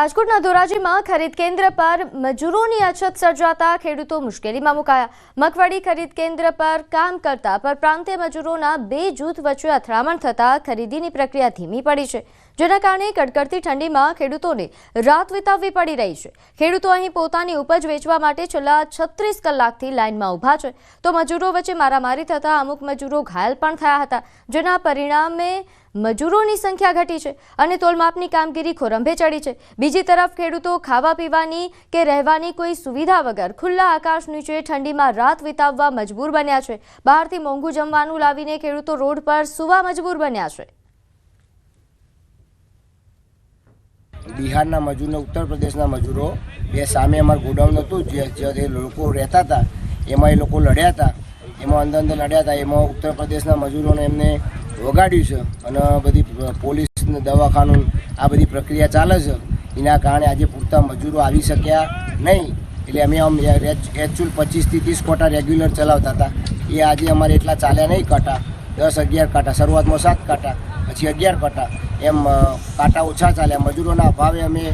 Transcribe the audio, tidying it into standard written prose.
રાજકોટના ધોરાજીમાં ખરીદ કેન્દ્ર પર મજૂરોની અછત સર્જાતા ખેડૂતો મુશ્કેલીમાં મુકાયા। મગફળી ખરીદ કેન્દ્ર પર કામ કરતા પરપ્રાંતીય મજૂરોના બે જૂથ વચ્ચે અથડામણ થતા ખરીદીની પ્રક્રિયા ધીમી પડી છે, જેના કારણે કડકડતી ઠંડીમાં ખેડૂતોને રાત વિતાવવી પડી રહી છે। ખેડૂતો અહીં પોતાની ઉપજ વેચવા માટે છેલ્લા 36 કલાકથી લાઇનમાં ઊભા છે, તો મજૂરો વચ્ચે મારામારી થતા અમુક મજૂરો ઘાયલ પણ થયા હતા, જેના પરિણામે મજૂરોની સંખ્યા ઘટી છે અને તોલમાપની કામગીરી ખોરંભે ચડી છે। બીજી તરફ ખેડૂતો ખાવા પીવાની કે રહેવાની કોઈ સુવિધા વગર ખુલ્લા આકાશ નીચે ઠંડીમાં રાત વિતાવવા મજબૂર બન્યા છે। બહારથી મોંઘું જમવાનું લાવીને ખેડૂતો રોડ પર સૂવા મજબૂર બન્યા છે। બિહારના મજૂરો, ઉત્તર પ્રદેશના મજૂરો બે સામે અમારું ગોડાઉન હતું, જે લોકો રહેતા હતા એમાં એ લોકો લડ્યા હતા, એમાં અંદર લડ્યા હતા, એમાં ઉત્તર પ્રદેશના મજૂરોને એમને વગાડ્યું છે અને બધી પોલીસ દવાખાનું આ બધી પ્રક્રિયા ચાલે છે। એના કારણે આજે પૂરતા મજૂરો આવી શક્યા નહીં, એટલે અમે એકચ્યુઅલ 25 થી 30 કોટા રેગ્યુલર ચલાવતા હતા, એ આજે અમારે એટલા ચાલ્યા નહીં, કાંટા 10-11 કાંટા, શરૂઆતમાં 7 કાંટા, પછી 11 કાંટા, એમ કાંટા ઓછા ચાલ્યા। મજૂરોના અભાવે અમે